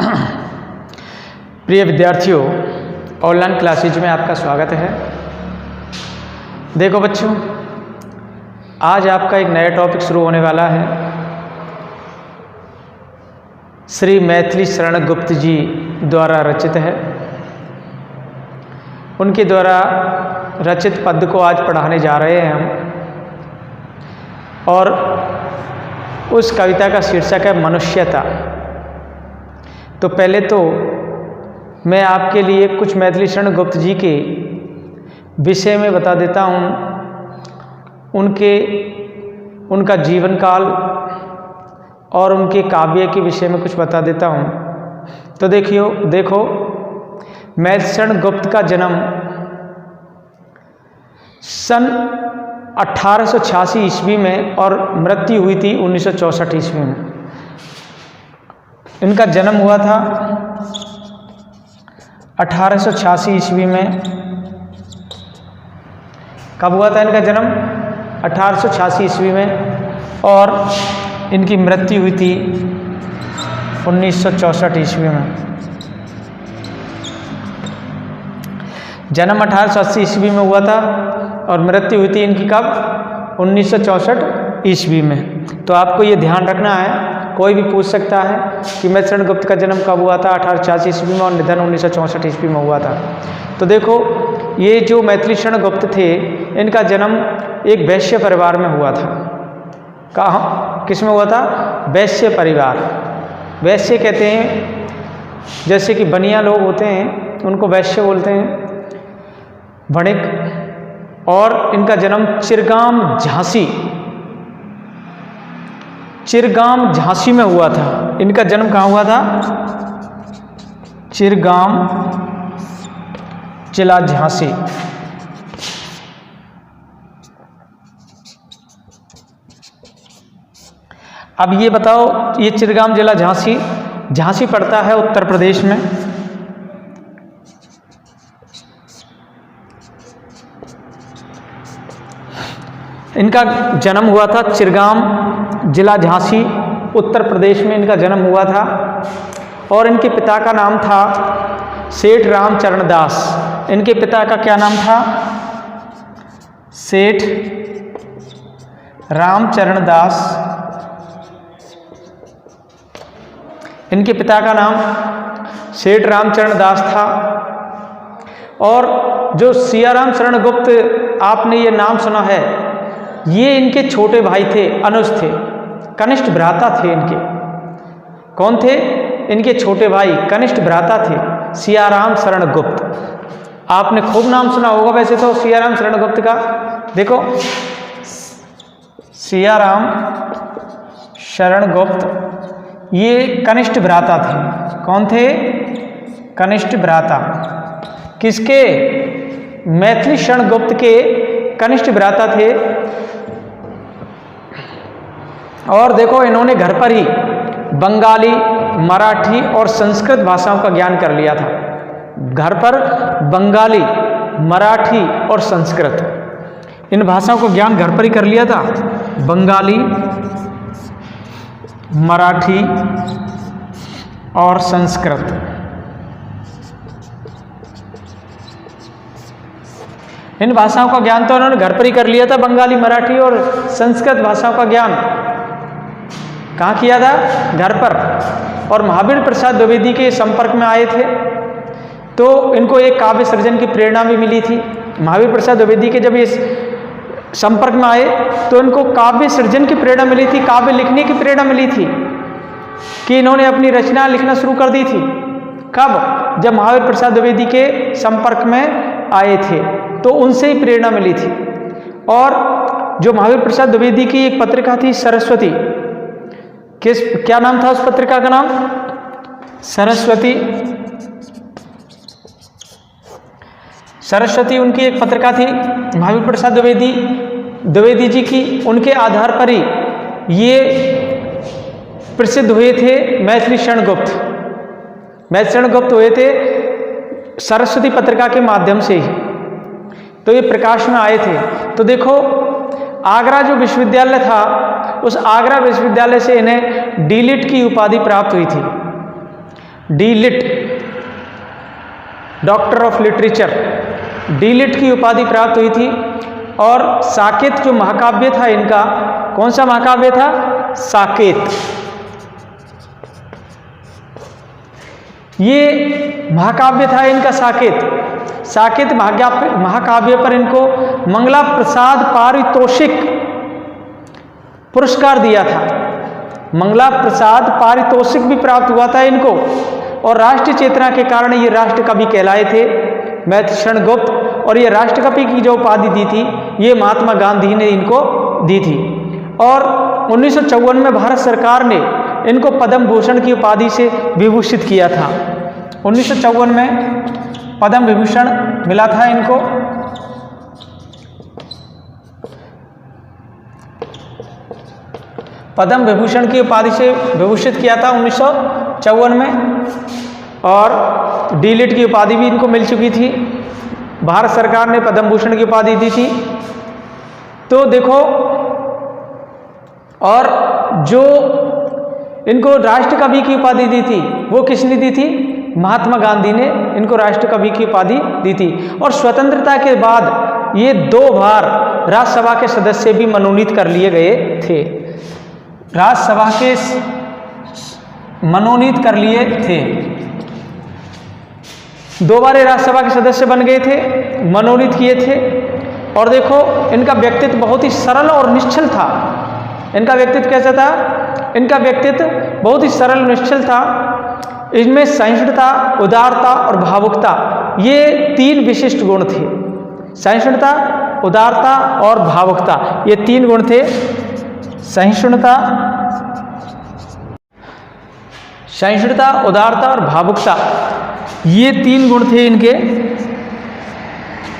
प्रिय विद्यार्थियों, online classes में आपका स्वागत है। देखो बच्चों, आज आपका एक नया टॉपिक शुरू होने वाला है। श्री मैथिली शरण गुप्त जी द्वारा रचित है। उनके द्वारा रचित पद्य को आज पढ़ाने जा रहे हैं हम, और उस कविता का शीर्षक है मनुष्यता। तो पहले तो मैं आपके लिए कुछ मैथिली शरण गुप्त जी के विषय में बता देता हूँ, उनका जीवन काल और उनके काव्य के विषय में कुछ बता देता हूँ। तो देखो मैथिली शरण गुप्त का जन्म सन 1886 ईस्वी में और मृत्यु हुई थी 1964 ईस्वी में। इनका जन्म हुआ था 1886 ईस्वी में। कब हुआ था इनका जन्म? 1886 ईस्वी में, और इनकी मृत्यु हुई थी 1964 ईस्वी में। जन्म 1880 ईस्वी में हुआ था और मृत्यु हुई थी इनकी कब? 1964 ईस्वी में। तो आपको ये ध्यान रखना है, कोई भी पूछ सकता है कि मैथिली शरण गुप्त का जन्म कब हुआ था? 1886 ईस्वी में, और निधन 1964 ईस्वी में हुआ था। तो देखो, ये जो मैथिली शरण गुप्त थे, इनका जन्म एक वैश्य परिवार में हुआ था। कहाँ, किस में हुआ था? वैश्य परिवार। वैश्य कहते हैं, जैसे कि बनिया लोग होते हैं उनको वैश्य बोलते हैं, वणिक। और इनका जन्म चिरगाम झांसी में हुआ था। इनका जन्म कहाँ हुआ था? चिरगाम जिला झांसी। अब ये बताओ, ये चिरगाम जिला झांसी पड़ता है उत्तर प्रदेश में। इनका जन्म हुआ था चिरगाम जिला झांसी उत्तर प्रदेश में, इनका जन्म हुआ था। और इनके पिता का नाम था सेठ रामचरण दास। इनके पिता का क्या नाम था? सेठ रामचरण दास। इनके पिता का नाम सेठ रामचरण दास था। और जो सियाराम शरण गुप्त, आपने ये नाम सुना है, ये इनके छोटे भाई थे, अनुज थे, कनिष्ठ भ्राता थे इनके। कौन थे? इनके छोटे भाई, कनिष्ठ भ्राता थे सियाराम शरण गुप्त। आपने खूब नाम सुना होगा वैसे तो सियाराम शरण गुप्त का। देखो, सियाराम शरण गुप्त ये कनिष्ठ भ्राता थे। कौन थे? कनिष्ठ भ्राता। किसके? मैथिली शरण गुप्त के कनिष्ठ भ्राता थे। और देखो, इन्होंने घर पर ही बंगाली, मराठी और संस्कृत भाषाओं का ज्ञान कर लिया था। घर पर बंगाली, मराठी और संस्कृत, इन भाषाओं को ज्ञान घर पर ही कर लिया था। बंगाली, मराठी और संस्कृत। इन भाषाओं का ज्ञान तो उन्होंने घर पर ही कर लिया था। बंगाली, मराठी और संस्कृत भाषाओं का ज्ञान कहाँ किया था? घर पर। और महावीर प्रसाद द्विवेदी के संपर्क में आए थे, तो इनको एक काव्य सृजन की प्रेरणा भी मिली थी। महावीर प्रसाद द्विवेदी के जब इस संपर्क में आए तो इनको काव्य सृजन की प्रेरणा मिली थी, काव्य लिखने की प्रेरणा मिली थी, कि इन्होंने अपनी रचना लिखना शुरू कर दी थी। कब? जब महावीर प्रसाद द्विवेदी के संपर्क में आए थे, तो उनसे ही प्रेरणा मिली थी। और जो महावीर प्रसाद द्विवेदी की एक पत्रिका थी सरस्वती, क्या नाम था उस पत्रिका का नाम? सरस्वती। सरस्वती उनकी एक पत्रिका थी महावीर प्रसाद द्विवेदी जी की। उनके आधार पर ही ये प्रसिद्ध हुए थे मैथिली शरण गुप्त। मैथिली शरण गुप्त हुए थे सरस्वती पत्रिका के माध्यम से ही, तो ये प्रकाश में आए थे। तो देखो, आगरा जो विश्वविद्यालय था, उस आगरा विश्वविद्यालय से इन्हें डीलिट की उपाधि प्राप्त हुई थी। D.Litt, doctor of literature, D.Litt की उपाधि प्राप्त हुई थी। और साकेत जो महाकाव्य था इनका, कौन सा महाकाव्य था? साकेत। ये महाकाव्य था इनका साकेत। साकेत महाकाव्य पर इनको मंगला प्रसाद पारितोषिक पुरस्कार दिया था। मंगला प्रसाद पारितोषिक भी प्राप्त हुआ था इनको। और राष्ट्रीय चेतना के कारण ये राष्ट्र कवि कहलाए थे मैथिलीशरण गुप्त। और ये राष्ट्रकवि की जो उपाधि दी थी ये महात्मा गांधी ने इनको दी थी। और 1954 में भारत सरकार ने इनको पद्म भूषण की उपाधि से विभूषित किया था। 1954 में पद्म विभूषण मिला था इनको। पद्म विभूषण की उपाधि से विभूषित किया था 1954 में। और डी.लिट की उपाधि भी इनको मिल चुकी थी। भारत सरकार ने पद्म भूषण की उपाधि दी थी। तो देखो, और जो इनको राष्ट्रकवि की उपाधि दी थी वो किसने दी थी? महात्मा गांधी ने इनको राष्ट्रकवि की उपाधि दी थी। और स्वतंत्रता के बाद ये 2 बार राज्यसभा के सदस्य भी मनोनीत कर लिए गए थे। राज्यसभा के मनोनीत कर लिए थे। 2 बार राज्यसभा के सदस्य बन गए थे, मनोनीत किए थे। और देखो, इनका व्यक्तित्व बहुत ही सरल और निश्चल था। इनका व्यक्तित्व कैसा था? इनका व्यक्तित्व बहुत ही सरल निश्चल था। इनमें सहिष्णुता, उदारता और भावुकता, ये 3 विशिष्ट गुण थे। सहिष्णुता, उदारता और भावुकता, ये 3 गुण थे। सहिष्णुता, उदारता और भावुकता, ये 3 गुण थे इनके।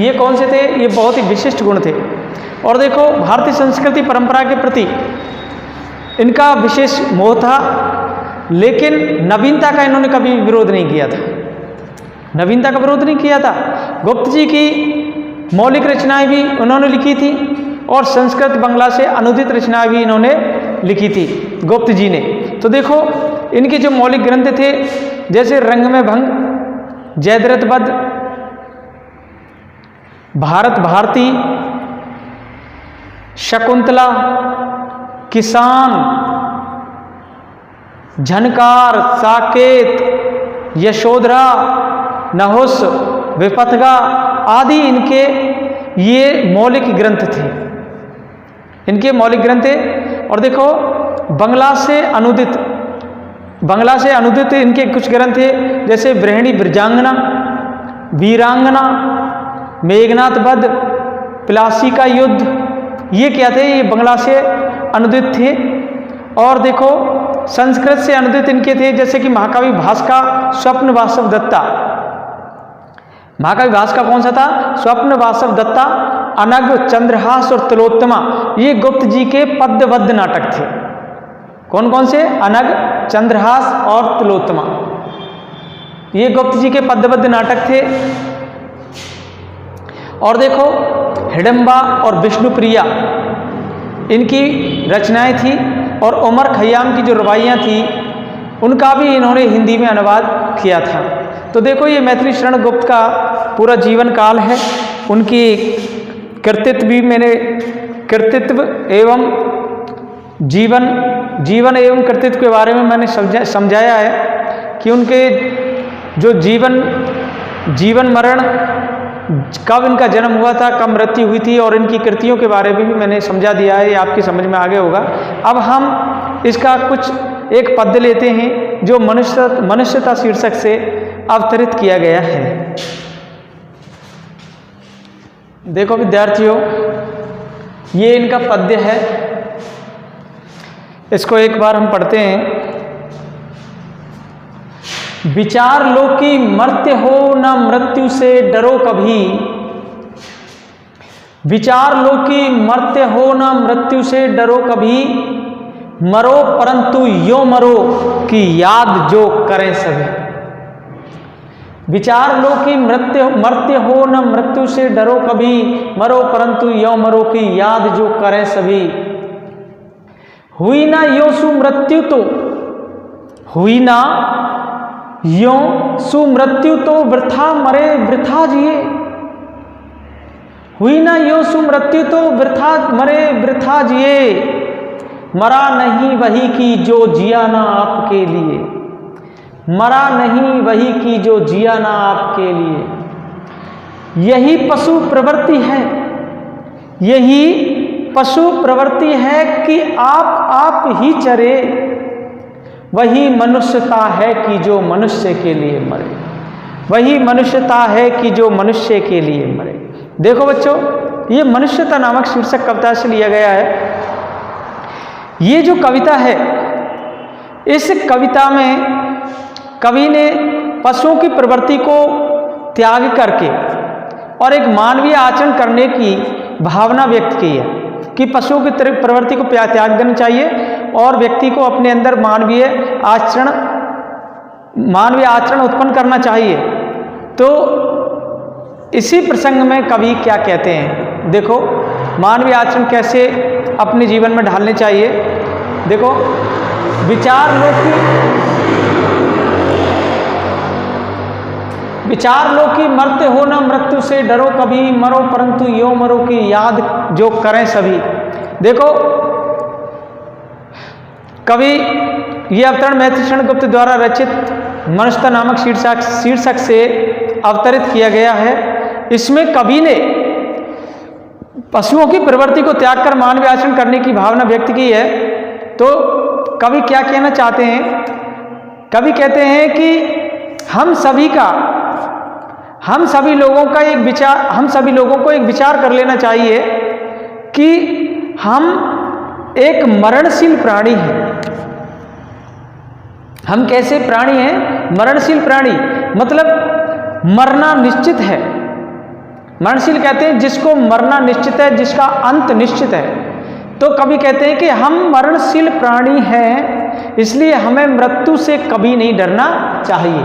ये कौन से थे? ये बहुत ही विशिष्ट गुण थे। और देखो, भारतीय संस्कृति परंपरा के प्रति इनका विशेष मोह था। लेकिन नवीनता का इन्होंने कभी विरोध नहीं किया था। नवीनता का विरोध नहीं किया था। गुप्त जी की मौलिक रचनाएं भी उन्होंने लिखी थी। और संस्कृत बंगला से अनुदित रचनाएं भी इन्होंने लिखी थी गुप्त जी ने। तो देखो, इनके जो मौलिक ग्रंथ थे जैसे रंग में भंग, जयद्रथ वध, भारत भारती, शकुंतला, किसान, झनकार, साकेत, यशोधरा, नहुस, विपथगा आदि इनके ये मौलिक ग्रंथ थे। इनके मौलिक ग्रंथ थे। और देखो, बंगला से अनुदित इनके कुछ ग्रंथ थे जैसे बृहणी ब्रजांगना, वीरांगना, मेघनाथ वध, प्लासी का युद्ध, ये क्या थे? ये बंगला से अनुदित थे। और देखो, संस्कृत से अनुदित इनके थे जैसे कि महाकवि भास का स्वप्न वासव दत्ता। महाकवि भास का कौन सा था? स्वप्न वासव दत्ता, अनग, चंद्रहास और तिलोत्तमा, ये गुप्त जी के पद्यबद्ध नाटक थे। कौन कौन से? अनग, चंद्रहास और तिलोत्तमा, ये गुप्त जी के पद्यबद्ध नाटक थे। और देखो, हिडम्बा और विष्णुप्रिया इनकी रचनाएं थी। और उमर खयाम की जो रवाइयाँ थी उनका भी इन्होंने हिंदी में अनुवाद किया था। तो देखो, ये मैथिलीशरण गुप्त का पूरा जीवन काल है। उनकी कृतित्व एवं जीवन एवं कृतित्व के बारे में मैंने समझाया है कि उनके जो जीवन मरण, कब इनका जन्म हुआ था, कब मृत्यु हुई थी, और इनकी कृतियों के बारे में भी मैंने समझा दिया है। ये आपकी समझ में आगे होगा। अब हम इसका कुछ एक पद्य लेते हैं जो मनुष्यता शीर्षक से अवतरित किया गया है। देखो विद्यार्थियों, ये इनका पद्य है। इसको एक बार हम पढ़ते हैं। विचार लो कि मर्त्य हो न मृत्यु से डरो कभी। विचार लो कि मर्त्य हो न मृत्यु से डरो कभी। मरो परंतु यो मरो कि याद जो करें सभी। विचार लो कि मर्त्य हो न मृत्यु से डरो कभी। मरो परंतु यो मरो कि याद जो करें सभी। हुई ना योसु मृत्यु तो हुई ना यों सुमृत्यु तो वृथा मरे वृथा जिए। हुई ना यों सुमृत्यु तो वृथा मरे वृथा जिए। मरा नहीं वही की जो जिया ना आपके लिए। मरा नहीं वही की जो जिया ना आपके लिए। यही पशु प्रवृत्ति है, यही पशु प्रवृत्ति है कि आप ही चरे। वही मनुष्यता है कि जो मनुष्य के लिए मरे। वही मनुष्यता है कि जो मनुष्य के लिए मरे। देखो बच्चों, ये मनुष्यता नामक शीर्षक कविता से लिया गया है। ये जो कविता है, इस कविता में कवि ने पशुओं की प्रवृत्ति को त्याग करके और एक मानवीय आचरण करने की भावना व्यक्त की है कि पशुओं की प्रवृत्ति को त्याग देना चाहिए और व्यक्ति को अपने अंदर मानवीय आचरण उत्पन्न करना चाहिए। तो इसी प्रसंग में कवि क्या कहते हैं, देखो मानवीय आचरण कैसे अपने जीवन में ढालने चाहिए। देखो, विचार लो कि मरते हो ना मृत्यु से डरो, कभी मरो परंतु यो मरो की याद जो करें सभी। देखो, कवि ये अवतरण मैथिलीशरण गुप्त द्वारा रचित मनुष्यता नामक शीर्षक से अवतरित किया गया है। इसमें कवि ने पशुओं की प्रवृत्ति को त्याग कर मानवीय आचरण करने की भावना व्यक्त की है। तो कवि क्या कहना चाहते हैं? कवि कहते हैं कि हम सभी लोगों को एक विचार कर लेना चाहिए कि हम एक मरणशील प्राणी हैं। हम कैसे प्राणी हैं? मरणशील प्राणी मतलब मरना निश्चित है। मरणशील कहते हैं जिसको मरना निश्चित है, जिसका अंत निश्चित है। तो कवि कहते हैं कि हम मरणशील प्राणी हैं, इसलिए हमें मृत्यु से कभी नहीं डरना चाहिए।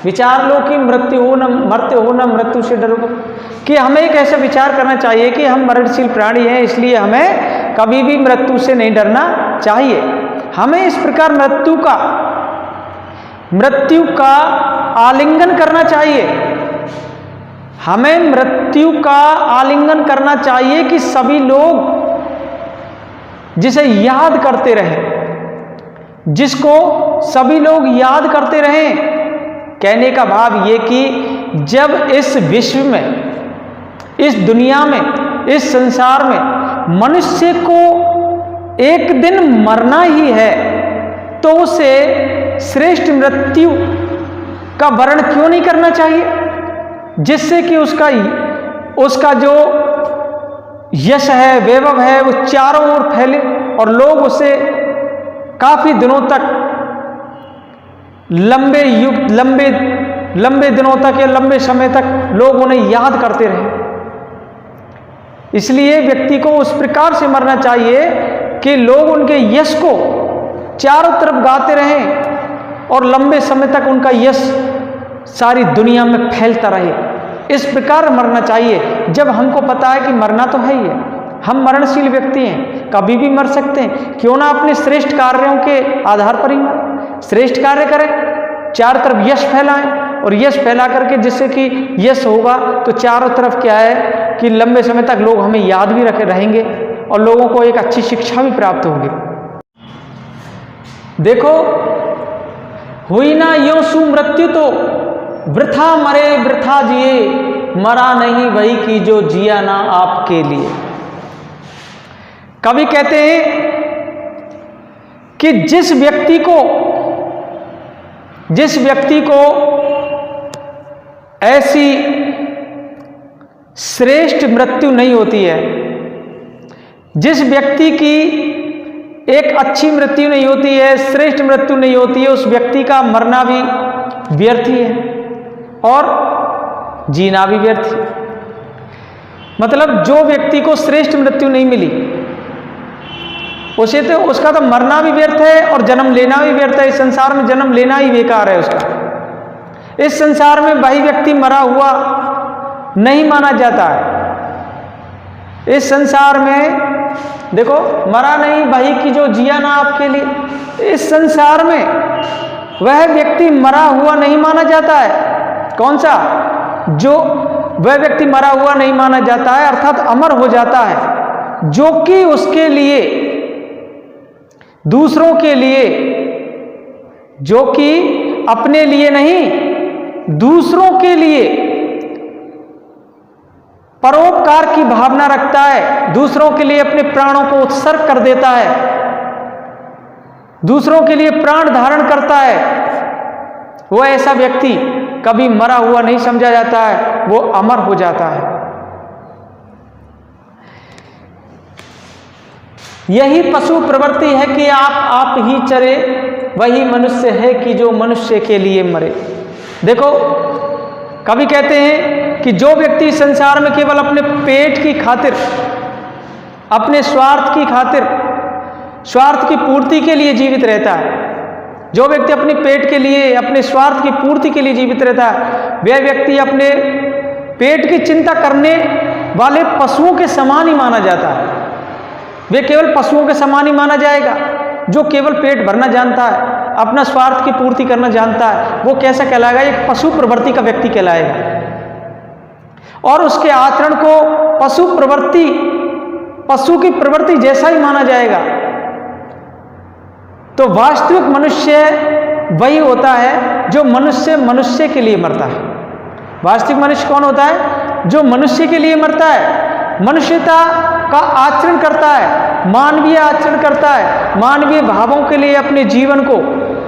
विचार लो कि मरते हो न मृत्यु से डरो, कि हमें एक ऐसा विचार करना चाहिए कि हम मरणशील प्राणी हैं, इसलिए हमें कभी भी मृत्यु से नहीं डरना चाहिए। हमें इस प्रकार मृत्यु का आलिंगन करना चाहिए। हमें मृत्यु का आलिंगन करना चाहिए कि सभी लोग जिसे याद करते रहें, जिसको सभी लोग याद करते रहें। कहने का भाव ये कि जब इस विश्व में, इस दुनिया में, इस संसार में मनुष्य को एक दिन मरना ही है, तो उसे श्रेष्ठ मृत्यु का वर्ण क्यों नहीं करना चाहिए, जिससे कि उसका जो यश है, वैभव है, वो चारों ओर फैले और लोग उसे काफी दिनों तक, लंबे दिनों तक या लंबे समय तक लोग उन्हें याद करते रहे। इसलिए व्यक्ति को उस प्रकार से मरना चाहिए कि लोग उनके यश को चारों तरफ गाते रहें और लंबे समय तक उनका यश सारी दुनिया में फैलता रहे। इस प्रकार मरना चाहिए जब हमको पता है कि मरना तो है ही है, हम मरणशील व्यक्ति हैं, कभी भी मर सकते हैं। क्यों ना अपने श्रेष्ठ कार्यों के आधार पर ही मरें, श्रेष्ठ कार्य करें, चारों तरफ यश फैलाएं और यश फैला करके जिससे कि यश होगा तो चारों तरफ क्या है कि लंबे समय तक लोग हमें याद भी रहेंगे और लोगों को एक अच्छी शिक्षा भी प्राप्त होगी। देखो, हुई ना यो सुमृत्यु तो वृथा मरे वृथा जिए। मरा नहीं वही की जो जिया ना आपके लिए। कवि कहते हैं कि जिस व्यक्ति को ऐसी श्रेष्ठ मृत्यु नहीं होती है, जिस व्यक्ति की एक अच्छी मृत्यु नहीं होती है, श्रेष्ठ मृत्यु नहीं होती है, उस व्यक्ति का मरना भी व्यर्थ ही है और जीना भी व्यर्थ है। मतलब जो व्यक्ति को श्रेष्ठ मृत्यु नहीं मिली उसका तो मरना भी व्यर्थ है और जन्म लेना भी व्यर्थ है। इस संसार में जन्म लेना ही बेकार है उसका। इस संसार में वही व्यक्ति मरा हुआ नहीं माना जाता है। इस संसार में देखो, मरा नहीं वही की जो जिया ना आपके लिए। इस संसार में वह व्यक्ति मरा हुआ नहीं माना जाता है। कौन सा? जो वह व्यक्ति मरा हुआ नहीं माना जाता है, अर्थात अमर हो जाता है, जो कि उसके लिए, दूसरों के लिए, जो कि अपने लिए नहीं, दूसरों के लिए परोपकार की भावना रखता है, दूसरों के लिए अपने प्राणों को उत्सर्ग कर देता है, दूसरों के लिए प्राण धारण करता है, वह ऐसा व्यक्ति कभी मरा हुआ नहीं समझा जाता है, वो अमर हो जाता है। यही पशु प्रवृत्ति है कि आप ही चरे, वही मनुष्य है कि जो मनुष्य के लिए मरे। देखो, कभी कहते हैं कि जो व्यक्ति संसार में केवल अपने पेट की खातिर, अपने स्वार्थ की खातिर, स्वार्थ की पूर्ति के लिए जीवित रहता है, जो व्यक्ति अपने पेट के लिए, अपने स्वार्थ की पूर्ति के लिए जीवित रहता है, वह व्यक्ति अपने पेट की चिंता करने वाले पशुओं के समान ही माना जाता है। वे केवल पशुओं के समान ही माना जाएगा। जो केवल पेट भरना जानता है, अपना स्वार्थ की पूर्ति करना जानता है, वो कैसा कहलाएगा? एक पशु प्रवृत्ति का व्यक्ति कहलाएगा। और उसके आचरण को पशु प्रवृत्ति, पशु की प्रवृत्ति जैसा ही माना जाएगा। तो वास्तविक मनुष्य वही होता है जो मनुष्य के लिए मरता है। वास्तविक मनुष्य कौन होता है? जो मनुष्य के लिए मरता है, मनुष्यता का आचरण करता है, मानवीय आचरण करता है, मानवीय भावों के लिए अपने जीवन को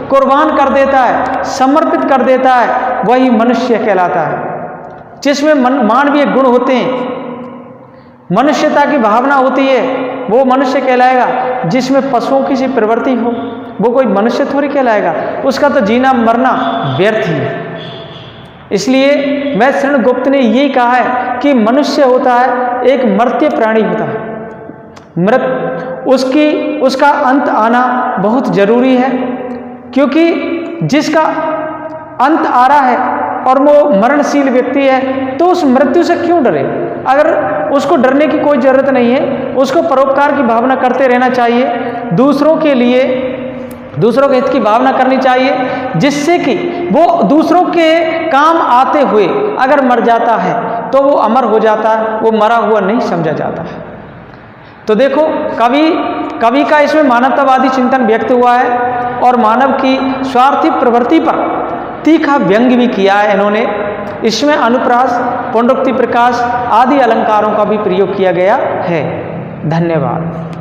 कुर्बान कर देता है, समर्पित कर देता है, वही मनुष्य कहलाता है। जिसमें मानवीय गुण होते हैं, मनुष्यता की भावना होती है, वो मनुष्य कहलाएगा। जिसमें पशुओं की सी प्रवृत्ति हो, वो कोई मनुष्य थोड़ी कहलाएगा। उसका तो जीना मरना व्यर्थ ही है। इसलिए मैत्रेय गुप्त ने यही कहा है कि मनुष्य होता है एक मर्त्य प्राणी होता है। उसका अंत आना बहुत जरूरी है, क्योंकि जिसका अंत आ रहा है और वो मरणशील व्यक्ति है, तो उस मृत्यु से क्यों डरे? अगर उसको डरने की कोई जरूरत नहीं है, उसको परोपकार की भावना करते रहना चाहिए, दूसरों के लिए, दूसरों के हित की भावना करनी चाहिए, जिससे कि वो दूसरों के काम आते हुए अगर मर जाता है तो वो अमर हो जाता है, वो मरा हुआ नहीं समझा जाता है। तो देखो, कवि का इसमें मानवतावादी चिंतन व्यक्त हुआ है और मानव की स्वार्थी प्रवृत्ति पर तीखा व्यंग्य भी किया है इन्होंने। इसमें अनुप्रास, पुनरुक्ति प्रकाश आदि अलंकारों का भी प्रयोग किया गया है। धन्यवाद।